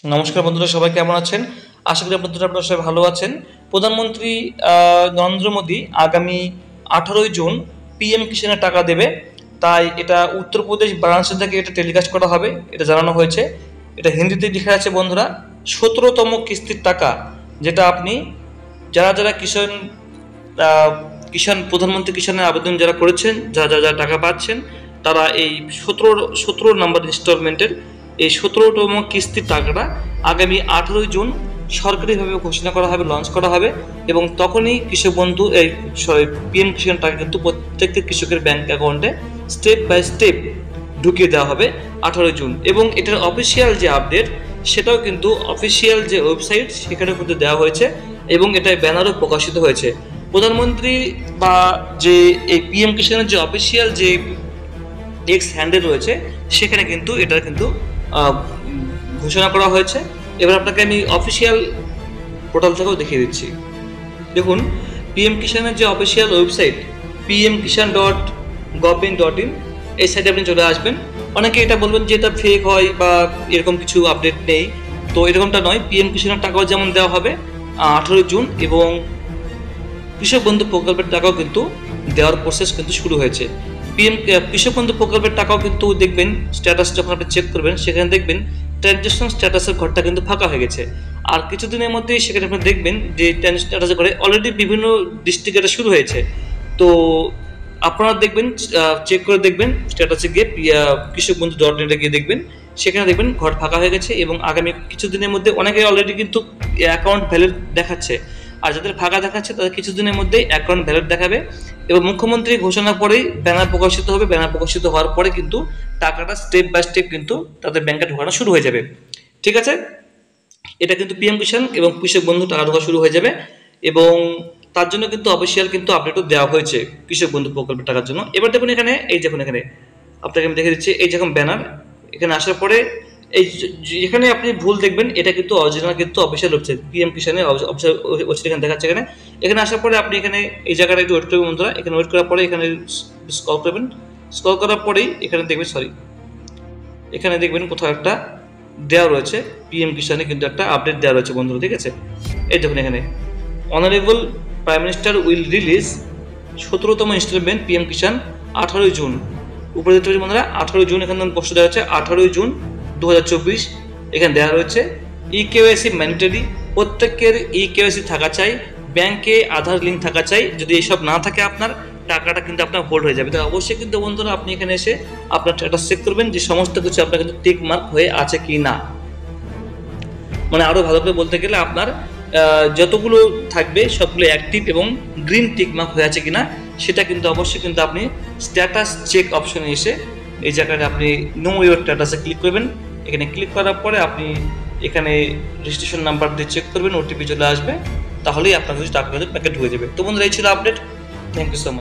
নমস্কার বন্ধুরা, সবাই কেমন আছেন? আশা করি আপনারা সবাই ভালো আছেন। প্রধানমন্ত্রী নরেন্দ্র মোদী আগামী 18ই জুন পিএম কিষাণের টাকা দেবে। তাই এটা উত্তরপ্রদেশ বারাণসী থেকে এটা টেলিকাস্ট করা হবে, এটা জানানো হয়েছে। এটা হিন্দিতে লেখা আছে বন্ধুরা, 17তম কিস্তির টাকা, যেটা আপনি যারা কিষাণ প্রধানমন্ত্রী কিষাণের আবেদন যারা করেছেন, যারা টাকা পাচ্ছেন, তারা এই 17 নম্বর ইনস্টলমেন্টের এই 17তম কিস্তির টাকাটা আগামী 18ই জুন সরকারিভাবে ঘোষণা করা হবে, লঞ্চ করা হবে। এবং তখনই কৃষক বন্ধু এই পিএম কিষাণ টাকা কিন্তু প্রত্যেকটা কৃষকের ব্যাংক অ্যাকাউন্টে স্টেপ বাই স্টেপ ঢুকিয়ে দেওয়া হবে 18ই জুন। এবং এটার অফিসিয়াল যে আপডেট, সেটাও কিন্তু অফিসিয়াল যে ওয়েবসাইট সেখানেও কিন্তু দেওয়া হয়েছে এবং এটা ব্যানারও প্রকাশিত হয়েছে। প্রধানমন্ত্রী বা যে এই পিএম কিষাণের যে অফিসিয়াল যে এক্স হ্যান্ডেল রয়েছে, সেখানে কিন্তু এটা কিন্তু ঘোষণা করা হয়েছে। এবার আপনাকে আমি অফিসিয়াল পোর্টাল থেকেও দেখিয়ে দিচ্ছি। দেখুন, পিএম কিষাণের যে অফিসিয়াল ওয়েবসাইট pmkishan.gov.in, এই সাইটে আপনি চলে আসবেন। অনেকে এটা বলবেন যে এটা ফেক হয় বা এরকম কিছু আপডেট নেই, তো এরকমটা নয়। পিএম কিষাণের টাকাও যেমন দেওয়া হবে 18 জুন, এবং কৃষক বন্ধু প্রকল্পের টাকাও কিন্তু দেওয়ার প্রসেস কিন্তু শুরু হয়েছে। কৃষক বন্ধু প্রকল্পের টাকাও কিন্তু দেখবেন, স্ট্যাটাস যখন আপনি চেক করবেন সেখানে দেখবেন ট্রানজেকশন স্ট্যাটাসের ঘরটা কিন্তু ফাঁকা হয়ে গেছে। আর কিছুদিনের মধ্যেই সেখানে আপনি দেখবেন যে ট্রানজেকশন স্ট্যাটাসের ঘরে অলরেডি বিভিন্ন ডিস্ট্রিক্টে এটা শুরু হয়েছে। তো আপনারা দেখবেন, চেক করে দেখবেন, স্ট্যাটাসে গিয়ে কৃষক বন্ধু .net গিয়ে দেখবেন, সেখানে দেখবেন ঘর ফাঁকা হয়ে গেছে। এবং আগামী কিছুদিনের মধ্যে অনেকে অলরেডি কিন্তু অ্যাকাউন্ট ভ্যালিড দেখাচ্ছে, আর যাদের ফাঁকা দেখাচ্ছে তাদের কিছুদিনের মধ্যেই অ্যাকাউন্ট ভ্যালিড দেখাবে। এবং মুখ্যমন্ত্রী ঘোষণা পরেই ব্যানার প্রকাশিত হবে। ব্যানার প্রকাশিত হওয়ার পরে কিন্তু টাকাটা স্টেপ বাই স্টেপ কিন্তু তাদের ব্যাংকে ঢোকানো শুরু হয়ে যাবে। ঠিক আছে, এটা কিন্তু পিএম কিষাণ এবং কৃষক বন্ধু টাকা ঢোকা শুরু হয়ে যাবে। এবং তার জন্য কিন্তু অফিসিয়াল কিন্তু আপডেটও দেওয়া হয়েছে কৃষক বন্ধু প্রকল্পের টাকার জন্য। এবার দেখুন এখানে, এই দেখুন এখানে আপনাকে আমি দেখে দিচ্ছি, এই যখন ব্যানার এখানে আসার পরে এই যেখানে আপনি ভুল দেখবেন, এটা কিন্তু অরিজিনাল কিন্তু অফিসিয়াল ওয়েবসাইট পিএম কিষাণের অফিসিয়াল ওয়েবসাইট এখানে দেখাচ্ছে। এখানে আসার পরে আপনি এখানে এই জায়গাটা একটু ওয়েট করবেন বন্ধুরা। এখানে ওয়েট করার পরে এখানে স্ক্রল করবেন। স্ক্রল করার পরেই এখানে দেখবেন, এখানে দেখবেন কোথাও একটা দেওয়া রয়েছে পিএম কিষাণে কিন্তু একটা আপডেট দেওয়া রয়েছে বন্ধুরা। ঠিক আছে, এই দেখুন এখানে honourable prime minister will release 17তম ইনস্টলমেন্ট পিএম কিষাণ 18ই জুন। উপরে দেখতে পাচ্ছি বন্ধুরা 18ই জুন, এখানে পোস্ট দেওয়া হচ্ছে 18ই জুন 2024। এখানে দেওয়া রয়েছে ইকেওয়াইসি ম্যান্ডেটরি, প্রত্যেকের ইকেওয়াইসি থাকা চাই, ব্যাংকে আধার লিঙ্ক থাকা চাই। যদি এইসব না থাকে আপনার টাকাটা কিন্তু আপনার হোল্ড হয়ে যাবে। তো অবশ্যই কিন্তু বন্ধুরা আপনি এখানে এসে আপনার টাকাটা চেক করবেন যে সমস্ত কিছু আপনার কিন্তু টিক মার্ক হয়ে আছে কি না। মানে আরো ভালো করে বলতে গেলে আপনার যতগুলো থাকবে সবগুলো অ্যাক্টিভ এবং গ্রিন টিক মার্ক হয়ে আছে কিনা, সেটা কিন্তু অবশ্যই কিন্তু আপনি স্ট্যাটাস চেক অপশনে এসে এই জায়গায় আপনি নো ইউর স্ট্যাটাসে ক্লিক করবেন। এখানে ক্লিক করার পরে আপনি এখানে রেজিস্ট্রেশন নাম্বার দিয়ে চেক করবেন, ওটিপি চলে আসবে, তাহলেই আপনার কিছু টাকা কিন্তু প্যাকেট হয়ে যাবে। তো বন্ধুরা, এই ছিল update. Thank you so much.